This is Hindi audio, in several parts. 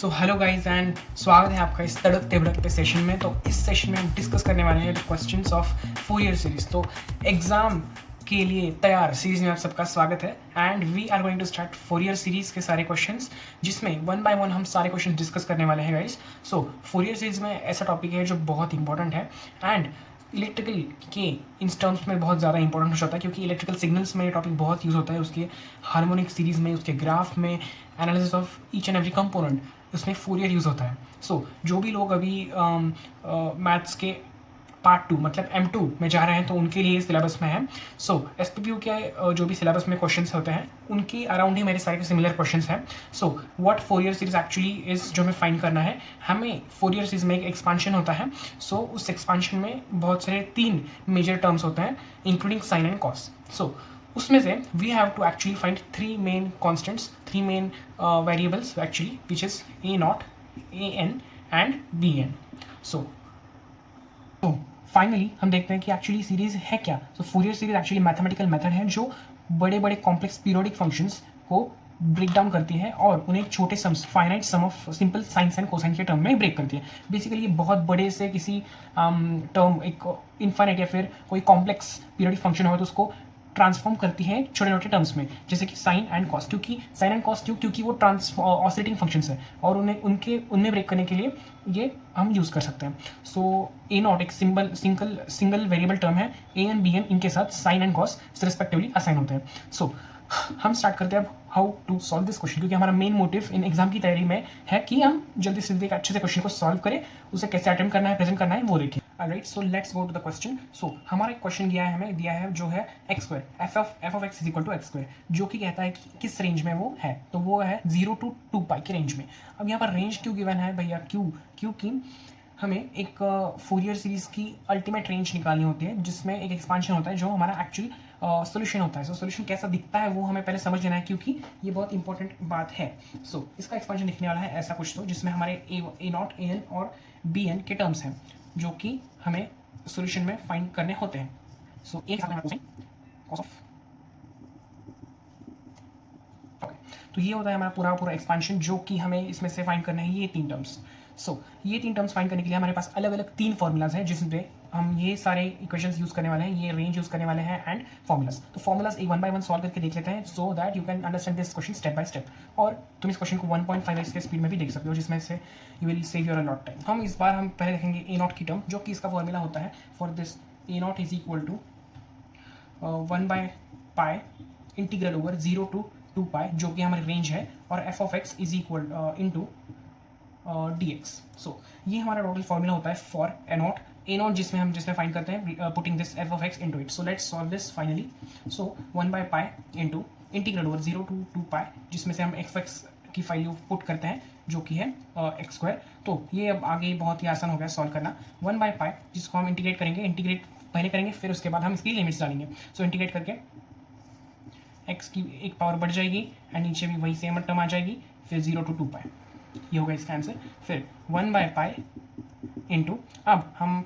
सो हेलो गाइज एंड स्वागत है आपका इस तड़क तिबड़क पे सेशन में। तो इस सेशन में हम डिस्कस करने वाले हैं क्वेश्चंस ऑफ फोरियर सीरीज। तो एग्ज़ाम के लिए तैयार सीरीज में आप सबका स्वागत है and we are going to start Fourier series के सारे क्वेश्चंस, जिसमें वन बाय वन हम सारे क्वेश्चन डिस्कस करने वाले हैं गाइज। सो फोरियर सीरीज़ में ऐसा टॉपिक है जो बहुत इंपॉर्टेंट है एंड इलेक्ट्रिकल के इन टर्म्स में बहुत ज़्यादा इंपॉर्टेंट हो जाता है, क्योंकि इलेक्ट्रिकल सिग्नल्स में ये टॉपिक बहुत यूज़ होता है, उसके हार्मोनिक सीरीज़ में, उसके ग्राफ में, analysis of each and every component, उसमें फोरियर यूज़ होता है। सो जो भी लोग अभी मैथ्स के पार्ट 2 मतलब M2 में जा रहे हैं तो उनके लिए सिलेबस में है। सो SPPU के जो भी सिलेबस में क्वेश्चंस होते हैं उनके अराउंड ही मेरे सारे सिमिलर क्वेश्चंस हैं। So what Fourier series actually is, जो हमें फाइंड करना है, हमें फोरियर सीरीज में एक एक्सपांशन होता है। सो उस एक्सपांशन में बहुत सारे 3 मेजर टर्म्स होते हैं including sine and cos. So उसमें से we have to actually find 3 main constants, 3 main variables actually, which is A0, AN and BN। So finally हम देखते हैं कि एक्चुअली सीरीज है क्या। तो Fourier series actually mathematical method है जो बड़े बड़े कॉम्प्लेक्स पीरियोडिक फंक्शंस को ब्रेक डाउन करती है और उन्हें एक छोटे sums, finite sum of simple sines and cosine के टर्म में ब्रेक करती है। बेसिकली ये बहुत बड़े से किसी टर्म, एक इनफाइनाइट या फिर कोई कॉम्प्लेक्स पीरियोडिक फंक्शन हो तो उसको ट्रांसफॉर्म करती है छोटे छोटे टर्म्स में, जैसे कि साइन एंड कॉस। क्योंकि साइन एंड कॉस क्योंकि वो ऑसिलेटिंग फंक्शंस है और उनमें ब्रेक करने के लिए ये हम यूज़ कर सकते हैं। सो A0 एक सिंगल वेरिएबल टर्म है, AN BN इनके साथ sine and cos respectively assign होते हैं। सो हम स्टार्ट करते हैं अब how to solve this question, क्योंकि हमारा मेन मोटिव इन एग्जाम की तैयारी में है कि हम जल्दी से जल्दी एक अच्छे से क्वेश्चन को सॉल्व करें, उसे कैसे अटेम्प्ट करना है, प्रेजेंट करना है, वो देखें। Alright, so let's go to the question. So हमारा एक क्वेश्चन हमें दिया है जो है x2, f of x is equal to x2, जो कि कहता है कि किस रेंज में वो है। तो वो है 0 to 2 पाई की रेंज में। अब यहाँ पर रेंज क्यों गिवन है भैया? क्योंकि हमें एक फोरियर सीरीज की अल्टीमेट रेंज निकालनी होती है, जिसमें एक एक्सपांशन होता है जो हमारा एक्चुअल सोल्यूशन होता है। सो सोल्यूशन कैसा दिखता है वो हमें पहले समझ लेना है, क्योंकि ये बहुत इंपॉर्टेंट बात है। सो इसका एक्सपांशन दिखने वाला है ऐसा कुछ, तो जिसमें हमारे A0, AN और BN के टर्म्स हैं, जो कि हमें सोल्यूशन में फाइंड करने होते हैं। सो एक कॉस ऑफ, तो ये होता है हमारा पूरा एक्सपांशन, जो कि हमें इसमें से फाइंड करना है ये 3 टर्म्स। सो ये 3 टर्म्स फाइंड करने के लिए हमारे पास अलग अलग 3 फॉर्मूलाज हैं, जिसमें हम ये सारे इक्वेशंस यूज करने वाले हैं, ये रेंज यूज करने वाले हैं एंड फॉर्मूलाज। तो फॉर्मूलाज एक 1 बाय 1 सॉल्व करके देख लेते हैं, so that you can understand this question step by step. और तुम इस क्वेश्चन को 1.5x के स्पीड में भी देख सकते हो, जिसमें से you will save your lot time. हम पहले देखेंगे A0 की टर्म, जो कि इसका फॉर्मूला होता है for this A0 is equal to 1 by pi integral over 0 to 2 pi, जो कि हमारी रेंज है, और f of x is equal into dx। So ये हमारा टोटल फॉर्मूला होता है फॉर A0 जिसमें फाइंड करते हैं putting this f of x into it. So let's solve this finally. So 1 by pi into integral over 0 to 2 पाई, जिसमें से हम f(x) की वैल्यू पुट करते हैं, जो कि है x²। तो ये अब आगे बहुत ही आसान हो गया सॉल्व करना। 1 बाय पाई जिसको हम इंटीग्रेट पहले करेंगे, फिर उसके बाद हम इसकी लिमिट्स डालेंगे। सो इंटीग्रेट करके x की एक पावर बढ़ जाएगी एंड नीचे भी वही सेम टर्म आ जाएगी, फिर 0 to 2 पाई, ये होगा इसका आंसर। फिर 1 बाय पाई इंटू, अब हम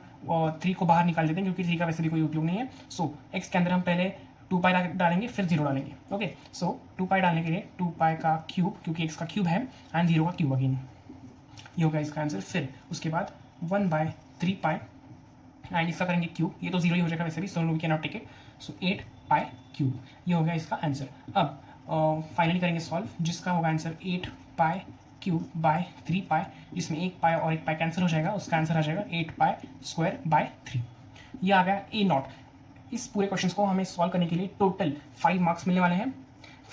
3 को बाहर निकाल देते हैं, क्योंकि 3 का वैसे भी कोई उपयोग नहीं है। सो x के अंदर हम पहले 2 पाई डालेंगे, फिर 0 डालेंगे। ओके, सो 2 पाई डालने के लिए 2 पाई का क्यूब, क्योंकि x का क्यूब है, एंड 0 का क्यूब अगेन, ये होगा इसका आंसर। फिर उसके बाद 1 बाय 3 पाई एंड इसका करेंगे क्यूब, ये तो 0 ही हो जाएगा वैसे भी, so we can not take it. So 8 pi cube, ये हो गया इसका आंसर। अब फाइनली करेंगे सॉल्व, जिसका होगा आंसर 8 पाई क्यूब बाय 3 पाई, जिसमें 1 पाई और 1 पाई कैंसिल हो जाएगा, उसका आंसर आ जाएगा 8 पाई स्क्वायर बाय 3। ये आ गया A0। इस पूरे क्वेश्चन को हमें सॉल्व करने के लिए टोटल 5 मार्क्स मिलने वाले हैं।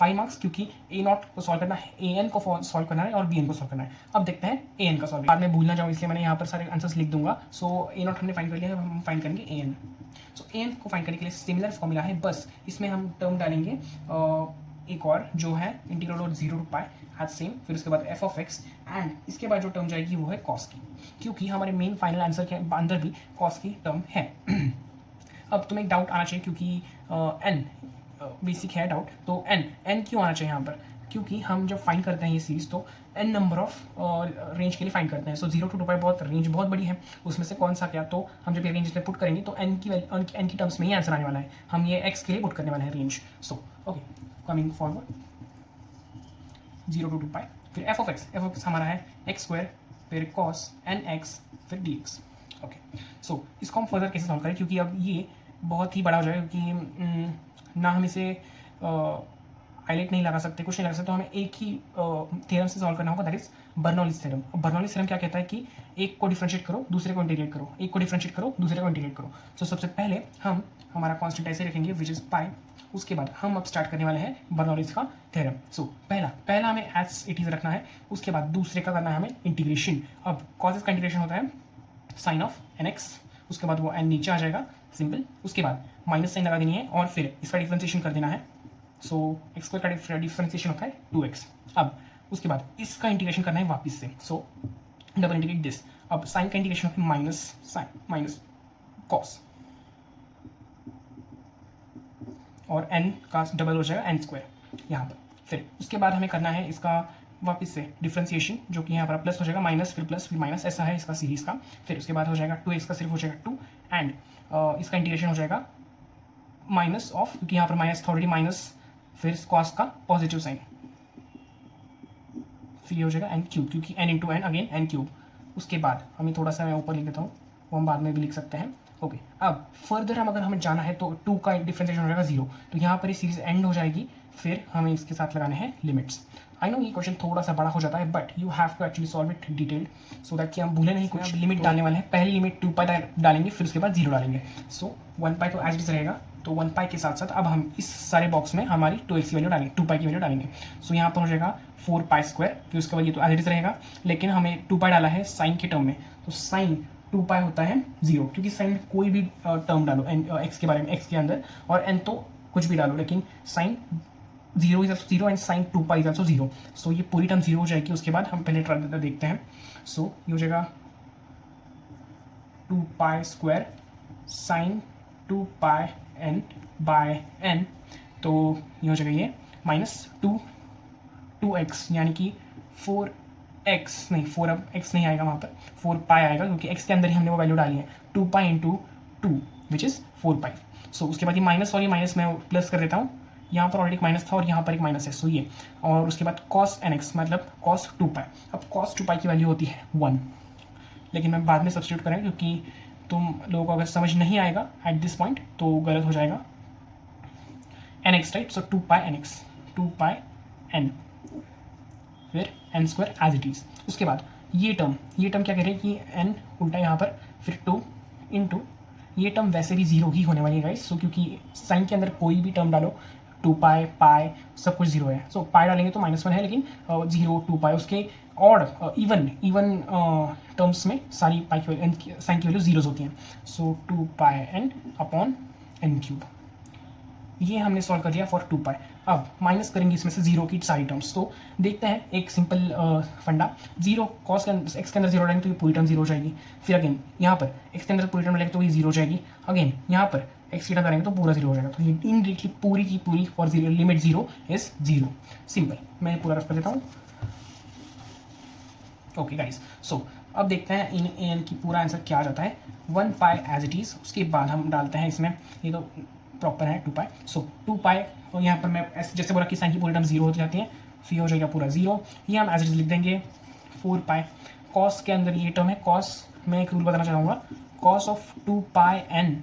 5 मार्क्स, क्योंकि A0 को सॉल्व करना है, AN को सॉल्व करना है और BN को सॉल्व करना है। अब देखते हैं AN का सॉल्व, बाद में भूल ना जाऊँ इसलिए मैंने यहाँ पर सारे आंसर्स लिख दूंगा। सो A0 हमने फाइंड कर लिया है, हम फाइंड करेंगे AN। सो AN को फाइंड करने के लिए सिमिलर फॉर्मूला है, बस इसमें हम टर्म डालेंगे एक और, जो है integral over 0 to pi at same, फिर उसके बाद f of x, एंड इसके बाद जो टर्म जाएगी वो है कॉस की, क्योंकि हमारे मेन फाइनल आंसर के अंदर भी कॉस की टर्म है। अब तुम्हें एक डाउट आना चाहिए, क्योंकि n बेसिक है डाउट, तो n क्यों आना चाहिए यहाँ पर? क्योंकि हम जब फाइंड करते हैं ये सीरीज, तो n नंबर ऑफ रेंज के लिए फाइंड करते हैं। सो 0 to 2 पाई रेंज बहुत बड़ी है, उसमें से कौन सा क्या, तो हम जब ये रेंज इसमें पुट करेंगे तो n की टर्म्स में ही आंसर आने वाला है, हम ये x के लिए पुट करने वाले हैं range. So okay, coming forward 0 to 2 पाई, फिर एफ ऑफ एक्स हमारा है एक्स स्क्वायर, फिर कॉस एन एक्स, फिर डी एक्स। ओके, सो इसको हम फर्दर कैसे सॉल्व करें, क्योंकि अब ये बहुत ही बड़ा हो जाएगा, क्योंकि ना हम इसे हाईलाइट नहीं लगा सकते, कुछ नहीं लगा सकते, तो हमें एक ही थ्योरम से सॉल्व करना होगा, दैट इज बर्नौलीज थ्योरम। अब बर्नौलीज थ्योरम क्या कहता है कि एक को डिफरेंशिएट करो, दूसरे को इंटीग्रेट करो, एक को डिफरेंशिएट करो, दूसरे को इंटीग्रेट करो। सो सबसे पहले हम हमारा कॉन्स्टेंट ऐसे रखेंगे विच इज पाई। उसके बाद हम अब स्टार्ट करने वाले हैं बर्नौलीज का थ्योरम। सो पहला हमें एज इट इज रखना है, उसके बाद दूसरे का करना है हमें इंटीग्रेशन। अब कॉसेस का इंटीग्रेशन होता है साइन ऑफ एन एक्स, उसके बाद वो एन नीचे आ जाएगा, सिंपल। उसके बाद माइनस साइन लगा देनी है और फिर इसका डिफरेंशिएशन कर देना है। सो एक्स स्क्वायर का डिफरेंशिएशन होता है 2x। अब उसके बाद इसका इंटीग्रेशन करना है वापस से, सो डबल इंटीग्रेट दिस। अब साइन का इंटीग्रेशन होता है माइनस साइन माइनस कॉस, और n का डबल हो जाएगा एन स्क्वायर यहाँ पर। फिर उसके बाद हमें करना है इसका वापस से डिफरेंशिएशन, जो कि यहाँ पर प्लस हो जाएगा, माइनस फिर माइनस, ऐसा है इसका सीरीज का। फिर उसके बाद हो जाएगा 2x का सिर्फ हो जाएगा 2, एंड इसका इंटीग्रेशन हो जाएगा माइनस ऑफ, क्योंकि यहाँ पर माइनस ऑलरेडी माइनस, फिर कॉस का पॉजिटिव साइन, फिर ये हो जाएगा एन क्यूब, क्योंकि n into n again n cube. उसके बाद हमें थोड़ा सा मैं ऊपर लिख देता हूँ, वो हम बाद में भी लिख सकते हैं। ओके, अब फर्दर अगर हमें जाना है तो 2 का डिफरेंशिएशन हो जाएगा 0, तो यहाँ पर ये सीरीज एंड हो जाएगी। फिर हमें इसके साथ लगाने हैं लिमिट्स। आई नो ये क्वेश्चन थोड़ा सा बड़ा हो जाता है, but you have to actually solve it detailed, so that कि हम भूले नहीं कुछ। लिमिट डालने वाले हैं, पहली लिमिट 2 पाई डालेंगे, फिर उसके बाद 0 डालेंगे। सो 1 पाई तो एज इट इज रहेगा, तो 1 पाई के साथ साथ अब हम इस सारे बॉक्स में हमारी 2x की वैल्यू डालेंगे, 2 पाई की वैल्यू डालेंगे। सो यहाँ पर हो जाएगा 4 पाई स्क्वायर, फिर उसके बाद ये तो एज इट इज रहेगा, लेकिन हमें 2 पाई डाला है साइन के टर्म में, तो साइन 2 पाई होता है 0, क्योंकि साइन में कोई भी टर्म डालो एक्स के बारे में, एक्स के अंदर, और एन तो कुछ भी डालो, लेकिन sine 0 is also 0 and sine 2 pi is also 0। So ये पूरी टर्म 0 हो जाएगी। उसके बाद हम पहले ट्राई देखते हैं। सो ये हो जाएगा 2 pi square sine 2 pi N bye N, तो ये हो जाएगा ये माइनस 2x, यानी कि 4x नहीं, 4 अब x नहीं आएगा वहाँ पर, 4 पाई आएगा, क्योंकि x के अंदर ही हमने वो वैल्यू डाली है, 2 पाई इंटू 2 विच इज़ 4 पाई। सो उसके बाद ये माइनस और ये माइनस मैं प्लस कर देता हूँ, यहाँ पर ऑलरेडी एक माइनस था और यहाँ पर एक माइनस है, सो ये, और उसके बाद कॉस एन एक्स मतलब कॉस 2 पाई। अब कॉस 2 पाई की वैल्यू होती है 1, लेकिन मैं बाद में सब्स्टिट्यूट करेंगे, क्योंकि तुम लोगों को अगर समझ नहीं आएगा एट दिस पॉइंट तो गलत हो जाएगा। N x right, so 2 pi n x, 2 pi n, फिर n square as it is. उसके बाद ये टर्म क्या कह रहे हैं कि एन उल्टा यहाँ पर, फिर 2 इंटू ये टर्म वैसे भी 0 ही होने वाली है गाइस, सो क्योंकि साइन के अंदर कोई भी टर्म डालो, 2 पाई पाई सब कुछ 0 है। सो पाई डालेंगे तो -1 है, लेकिन 0 2 पाई उसके ऑड इवन टर्म्स में सारी पाई की साइन की वैल्यू जीरोज होती हैं। सो 2 pi N upon N cube, ये हमने सॉल्व कर दिया फॉर 2 पाई। अब माइनस करेंगे इसमें से 0 की सारी टर्म्स, तो देखते हैं एक सिंपल फंडा। 0 कॉस के अंदर एक्स के अंदर 0 डालेंगे तो ये पूरी टर्म 0 हो जाएगी, फिर अगेन यहाँ पर एक्स के अंदर पूरी टर्म डालेंगे तो ये 0 हो जाएगी, अगेन यहाँ पर एक्स की टर्म डालेंगे तो पूरा 0 हो जाएगा, तो ये इनडायरेक्टली पूरी की पूरी फॉर 0 लिमिट 0 इज 0। सिंपल, मैं पूरा रफ कर देता हूँ। ओके गाइस, सो अब देखते हैं इन एन की पूरा आंसर क्या आ जाता है। 1 पाई एज इट इज़, उसके बाद हम डालते हैं इसमें, ये तो प्रॉपर है 2 पाई, सो 2 पाई, और यहाँ पर मैं ऐसे जैसे बोला कि साइन की पूरी टर्म 0 हो जाती है, फिर हो जाएगा पूरा 0, ये हम एज इट इज लिख देंगे। 4 पाई कॉस के अंदर ये टर्म है कॉस, मैं एक रूल बताना चाहूँगा, कॉस ऑफ 2 पाई एन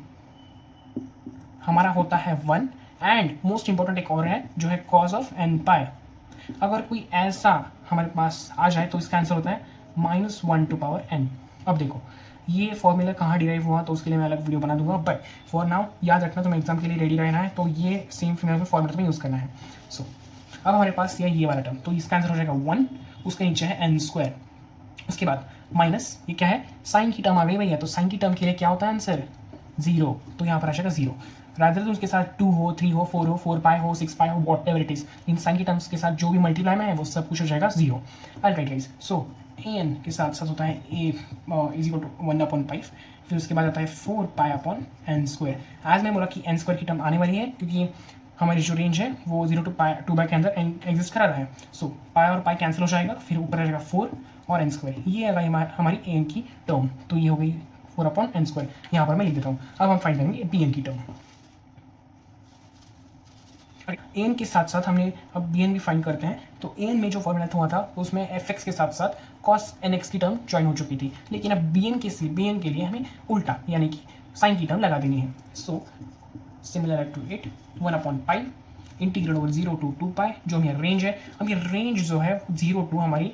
हमारा होता है 1, एंड मोस्ट इंपॉर्टेंट एक और है जो है कॉस ऑफ एन पाई। अगर कोई ऐसा हमारे पास आ जाए तो इसका आंसर होता है -1 टू पावर n। अब देखो ये फॉर्मूला कहाँ डिराइव हुआ तो उसके लिए मैं अलग वीडियो बना दूंगा, बट फॉर नाउ याद रखना, तो मैं एग्जाम के लिए रेडी रहना है तो ये सेम फॉर्मूला में यूज़ करना है। सो अब हमारे पास ये वाला टर्म, तो इसका आंसर हो जाएगा 1, उसके नीचे है एन स्क्वायर, उसके बाद माइनस ये क्या है, साइन की टर्म आ गई भैया, तो साइन की टर्म के लिए क्या होता है आंसर 0, तो यहाँ पर आ जाएगा 0। रादर तो उसके साथ 2 हो 3 हो 4 हो 4 पाई हो 6 पाई हो वॉट एवर इट इज, इन साइन की टर्म्स के साथ जो भी मल्टीप्लाई में है वो सब कुछ हो जाएगा 0। राइट गाइस, सो एन के साथ साथ होता है ए इज इक्वल टू 1/5, फिर उसके बाद आता है 4 पाई अपॉन एन स्क्वायर। आज मैं बोला कि एन स्क्वायर की टर्म आने वाली है, क्योंकि हमारी जो रेंज है वो 0 to 2 पाई के अंदर एग्जिस्ट करा रहा है। सो पाई और पाई कैंसिल हो जाएगा, फिर ऊपर आ जाएगा 4 और एन स्क्वायर, ये आ गई हमारी एन की टर्म, तो ये हो गई 4/n²। यहाँ पर मैं लिख देता हूँ। अब हम फाइंड करेंगे पी एन की टर्म। एन के साथ साथ हमने अब बी एन भी फाइंड करते हैं। तो एन में जो फॉर्मूला हुआ था तो उसमें एफ एक्स के साथ साथ कॉस एन एक्स की टर्म ज्वाइन हो चुकी थी, लेकिन अब बी एन के लिए हमें उल्टा यानी कि साइन की टर्म लगा देनी है। सो सिमिलर टू इट 1/पाई इंटीग्रल ओवर 0 to 2 जो हमारी रेंज है। अब ये रेंज जो है 0 to हमारी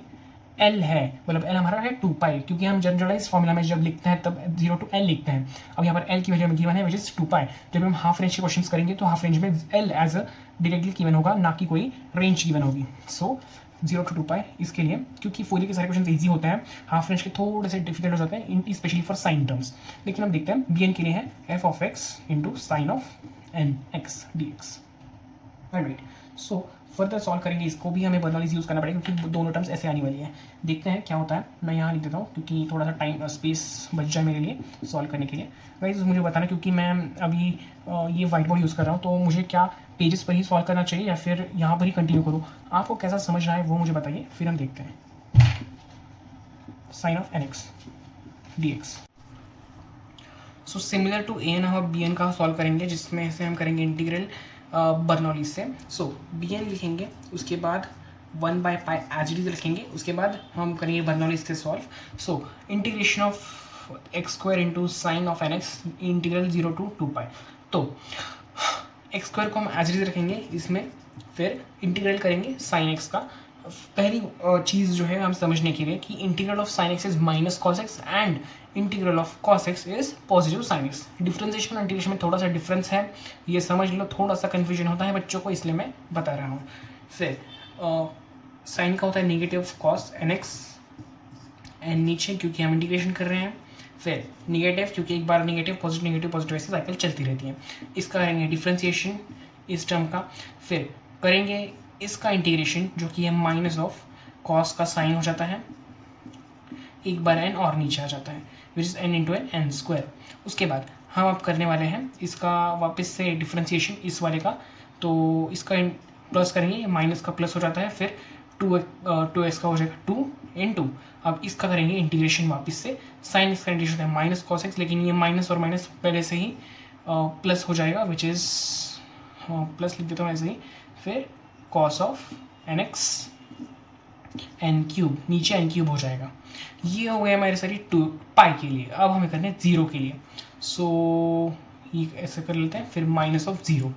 एल है, मतलब एल हमारा है 2 क्योंकि हम जनरलाइज फॉर्मूला में जब लिखते हैं तब 0 to एल लिखते हैं। अब यहाँ पर एल की वैल्यू में गिवन है विच इज 2 जब हम हाफ रेंज के क्वेश्चन करेंगे तो हाफ रेंज में L as a directly given होगा, ना कि कोई रेंज गिवन होगी। सो 0 to 2 इसके लिए, क्योंकि फोरियर के सारे क्वेश्चन ईजी होते हैं, हाफ रेंज के थोड़े से डिफिकल्ट हो जाते हैं स्पेशली फॉर साइन टर्म्स। लेकिन हम देखते हैं बी एन के लिए है f of x into sine of n x d x. Right, so further solve करेंगे, इसको भी हमें बर्नौलीज यूज़ करना पड़ेगा क्योंकि दोनों टर्म्स ऐसे आने वाली है। देखते हैं क्या होता है, मैं यहाँ लिख देता हूँ क्योंकि थोड़ा सा टाइम स्पेस बच जाए मेरे लिए सॉल्व करने के लिए। गाइस मुझे बताना, क्योंकि मैं अभी ये वाइट बोर्ड यूज़ कर रहा हूँ, तो मुझे क्या पेजेस पर ही सॉल्व करना चाहिए या फिर यहाँ पर ही कंटिन्यू करूँ? आपको कैसा समझ रहा है वो मुझे बताइए, फिर हम देखते हैं। Sine of n x d x. So similar to a n हम बी एन का सॉल्व करेंगे, जिसमें से हम करेंगे इंटीग्रल बर्नौलीज से। सो बी एन लिखेंगे, उसके बाद 1/पाई एज इट इज लिखेंगे, उसके बाद हम करेंगे बर्नौलीज से solve. So integration of x square into sine of n x integral 0 to 2 तो एक्स स्क्वायर को हम एज इट इज रखेंगे इसमें, फिर इंटीग्रल करेंगे साइन एक्स का। पहली चीज़ जो है हम समझने के लिए कि integral of sine x is minus cos x and integral of cos x is positive sine x. Differentiation और इंटीग्रेशन में थोड़ा सा डिफरेंस है, ये समझ लो, थोड़ा सा कन्फ्यूजन होता है बच्चों को, इसलिए मैं बता रहा हूँ। फिर साइन का होता है negative cos n x and नीचे क्योंकि हम इंटीग्रेशन कर रहे हैं, फिर निगेटिव क्योंकि एक बार नेगेटिव पॉजिटिव ऐसे साइकिल चलती रहती है। इसका करेंगे डिफ्रेंसिएशन इस टर्म का, फिर करेंगे इसका इंटीग्रेशन जो कि है माइनस ऑफ कॉस का साइन हो जाता है, एक बार एन और नीचे आ जाता है which is n into n square. उसके बाद हम अब करने वाले हैं इसका वापस से डिफ्रेंसिएशन इस वाले का, तो इसका प्लस करेंगे, माइनस का प्लस हो जाता है, फिर 2x का हो जाएगा 2 इंटू, अब इसका करेंगे इंटीग्रेशन वापस से, साइन इसका इंटीग्रेशन है माइनस कॉस एक्स, लेकिन ये माइनस और माइनस पहले से ही प्लस हो जाएगा विच इज़ प्लस लिख देता हूँ ऐसे ही, फिर cos of n x n cube, नीचे एन क्यूब हो जाएगा। ये हो गया हमारे सारी 2 के लिए। अब हमें करना है 0 के लिए, सो ये ऐसे कर लेते हैं, फिर माइनस ऑफ 0,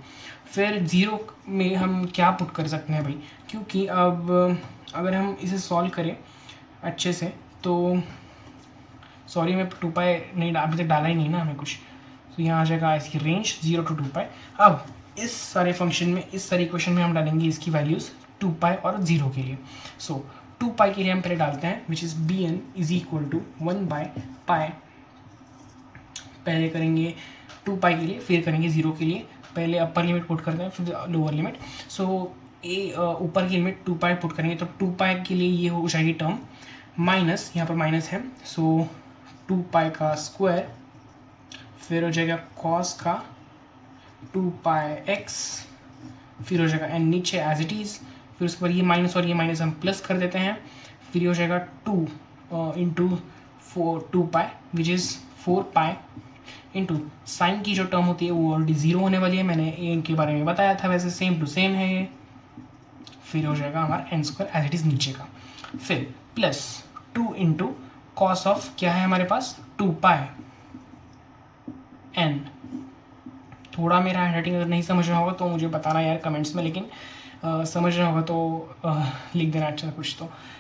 फिर 0 में हम क्या पुट कर सकते हैं भाई, क्योंकि अब अगर हम इसे सॉल्व करें अच्छे से तो, सॉरी मैं 2 नहीं अभी तक डाला ही नहीं ना हमें कुछ, तो यहाँ आ जाएगा इसकी रेंज 0 to 2 अब इस सारे फंक्शन में, इस सारे इक्वेशन में हम डालेंगे इसकी वैल्यूज़ 2 और 0 के लिए। सो 2 के लिए हम पहले डालते हैं which is b n is equal to 1/पाई, पहले करेंगे 2 के लिए, फिर करेंगे 0 के लिए, पहले अपर लिमिट पुट करते हैं फिर लोअर लिमिट। सो ऊपर की लिमिट 2 पुट करेंगे तो 2 के लिए ये हो जाएगी टर्म माइनस, यहाँ पर माइनस है, सो 2 का स्क्वायर, फिर हो जाएगा कॉस का 2x, फिर हो जाएगा एन नीचे एज इट इज़, फिर उसके बाद ये माइनस और ये माइनस हम प्लस कर देते हैं, फिर ये हो जाएगा 2 into 2 which is 4 into sine की जो टर्म होती है वो ऑलरेडी 0 होने वाली है, मैंने इनके बारे में बताया था, वैसे सेम टू सेम है ये। फिर हो जाएगा हमारा n square as it is नीचे का, फिर प्लस 2 इंटू कॉस ऑफ क्या है हमारे पास 2 एन। थोड़ा मेरा हैंडराइटिंग अगर नहीं समझ रहा होगा तो मुझे बताना यार कमेंट्स में, लेकिन समझ रहा होगा तो लिख देना अच्छा कुछ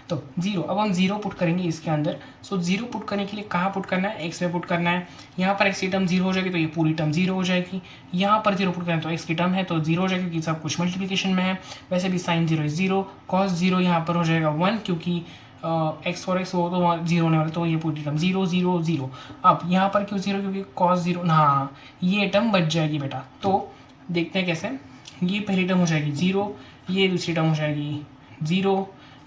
तो 0। अब हम 0 पुट करेंगे इसके अंदर। सो 0 पुट करने के लिए कहाँ पुट करना है, एक्स में पुट करना है। यहाँ पर एक्स की टर्म 0 हो जाएगी तो ये पूरी टर्म 0 हो जाएगी। यहाँ पर 0 पुट करना है तो एक्स की टर्म है तो 0 हो जाएगी क्योंकि सब कुछ मल्टीप्लिकेशन में है। वैसे भी साइन 0 इज 0, कॉस 0 यहाँ पर हो जाएगा 1 क्योंकि एक्स और एक्स हो तो 0 होने वाला, तो ये पूरी टर्म 0 0 0। अब यहाँ पर क्यों 0, क्योंकि कॉस 0, हाँ ये टर्म बच जाएगी बेटा। तो देखते हैं कैसे, ये पहली टर्म हो जाएगी 0, ये दूसरी टर्म हो जाएगी 0,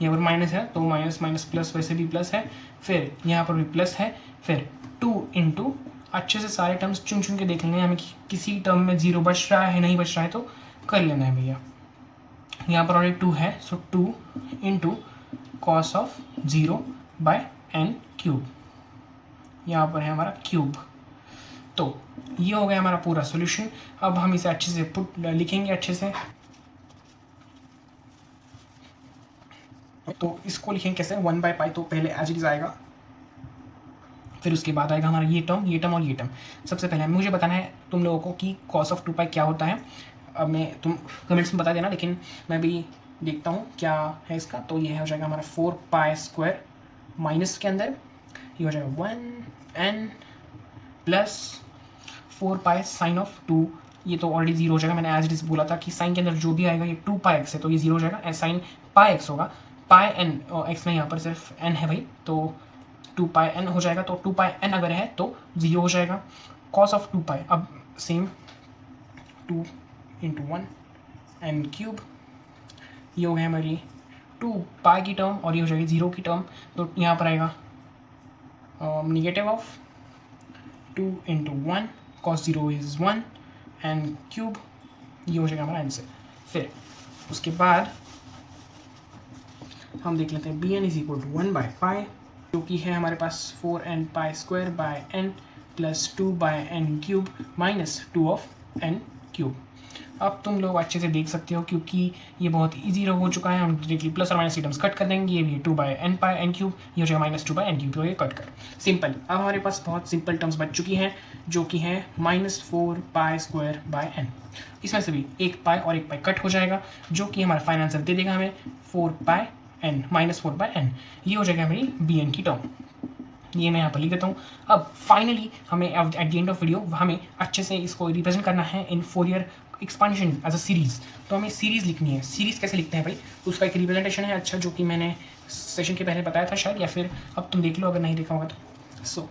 यहाँ पर माइनस है तो माइनस माइनस प्लस, वैसे भी प्लस है, फिर यहाँ पर भी प्लस है, फिर 2 इंटू, अच्छे से सारे टर्म्स चुन चुन के देख लेंगे हमें किसी टर्म में 0 बच रहा है नहीं बच रहा है तो कर लेना है भैया। यहाँ पर ऑलरेडी 2 है, so 2 into cos of 0 by n cube, यहाँ पर है हमारा क्यूब। तो ये हो गया हमारा पूरा सॉल्यूशन। अब हम इसे अच्छे से लिखेंगे अच्छे से। तो इसको लिखेंगे कैसे, 1/पाई, तो पहले एज इट इज आएगा, फिर उसके बाद आएगा हमारा ये टर्म और ये टर्म। सबसे पहले मुझे बताना है तुम लोगों को कि cos ऑफ 2 पाई क्या होता है। अब तुम कमेंट्स में बता देना, लेकिन मैं भी देखता हूँ क्या है इसका। तो ये हो जाएगा हमारा 4 पाई स्क्वायर माइनस के अंदर ये हो जाएगा 1n plus 4 pi sine of 2, ये तो ऑलरेडी जीरो हो जाएगा। मैंने एज इट इज बोला था कि साइन के अंदर जो भी आएगा ये 2 पाई एक्स है, तो ये जीरो हो जाएगा। साइन पाई एक्स होगा, पाई एन एक्स में यहाँ पर सिर्फ एन है भाई, तो 2 पाई एन हो जाएगा। तो 2 पाई एन अगर है तो जीरो हो जाएगा। कॉस ऑफ 2 पाई, अब सेम 2 इंटू 1 एन क्यूब, ये हो गया हमारी 2 पाई की टर्म और ये हो जाएगी जीरो की टर्म। तो यहाँ पर आएगा negative of 2 into 1 cos zero is 1 n cube, ये हो जाएगा हमारा आंसर। फिर उसके बाद हम देख लेते हैं b n is equal to 1/पाई, जो कि है हमारे पास 4n pi square by n plus 2/n cube minus 2 of n cube. अब तुम लोग अच्छे से देख सकते हो क्योंकि ये बहुत इजी हो चुका है। हम डायरेक्टली प्लस और माइनस टर्म्स कट कर देंगे। ये भी 2/n पाई n क्यूब, ये हो जाएगा माइनस 2/n क्यूब, तो ये कट कर सिंपल। अब हमारे पास बहुत सिंपल टर्म्स बच चुकी हैं जो कि हैं -4 पाई स्क्वायर बाय n। इसमें से भी एक पाई और एक पाई कट हो जाएगा, जो कि हमारा फाइनल आंसर दे देगा हमें 4 पाई n -4/n। ये हो जाएगा हमारी बी एन की टर्म, ये मैं यहाँ पर लिख देता हूँ। अब फाइनली हमें at the end of video हमें अच्छे से इसको रिप्रेजेंट करना है in Fourier expansion as a series. तो हमें सीरीज़ लिखनी है। सीरीज़ कैसे लिखते हैं भाई, उसका एक रिप्रेजेंटेशन है अच्छा, जो कि मैंने सेशन के पहले बताया था शायद, या फिर अब तुम देख लो अगर नहीं देखा होगा तो। So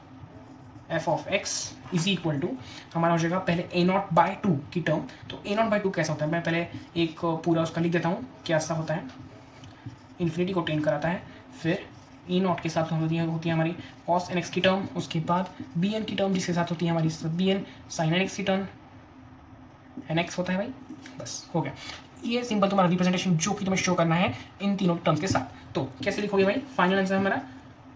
f of x is equal to हमारा हो जाएगा पहले a0/2 की टर्म। तो a0/2 कैसा होता है, मैं पहले एक पूरा उसका लिख देता हूँ क्या ऐसा होता है। इन्फिनिटी को टेन कराता है, फिर E0 के साथ होती है हमारी cos nx की टर्म, उसके बाद bn की टर्म जिसके साथ होती है हमारी bn sin nx की टर्म, nx होता है भाई, बस हो गया। ये सिंपल तुम्हारा रिप्रेजेंटेशन जो कि तुम्हें शो करना है इन तीनों टर्म्स के साथ। तो कैसे लिखोगे भाई, फाइनल आंसर हमारा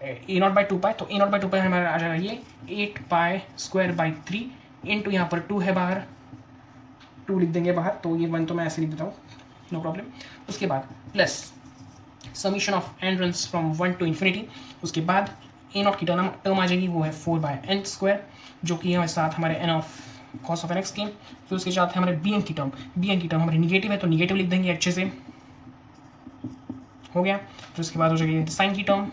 a0/2 पाई, तो a0/2 पाई हमारा आ जाएगा ये 8 पाई स्क्वायर बाई 3 इंटू यहाँ पर 2 है बाहर, 2 लिख देंगे बाहर, तो ये 1 तो मैं ऐसे लिख देता हूँ, नो प्रॉब्लम। उसके बाद plus summation of n runs from 1 to infinity. उसके बाद a0 की टर्म आ जाएगी, वो है 4/n स्क्वायर, जो कि हमारे साथ हमारे n of cos of nx की। फिर उसके साथ है हमारे bn की टर्म हमारी निगेटिव है, तो निगेटिव लिख देंगे अच्छे से, हो गया। फिर उसके बाद हो जाएगी साइन की टर्म,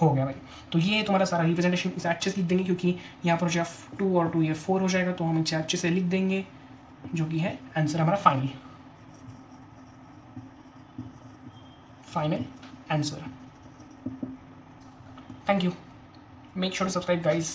हो गया भाई। तो ये तुम्हारा सारा रिप्रेजेंटेशन इसे अच्छे से लिख देंगे, क्योंकि यहाँ पर जो 2 और 2 ये 4 हो जाएगा, तो हम इसे अच्छे से लिख देंगे, जो कि है आंसर हमारा final answer. Thank you. Make sure to subscribe, guys.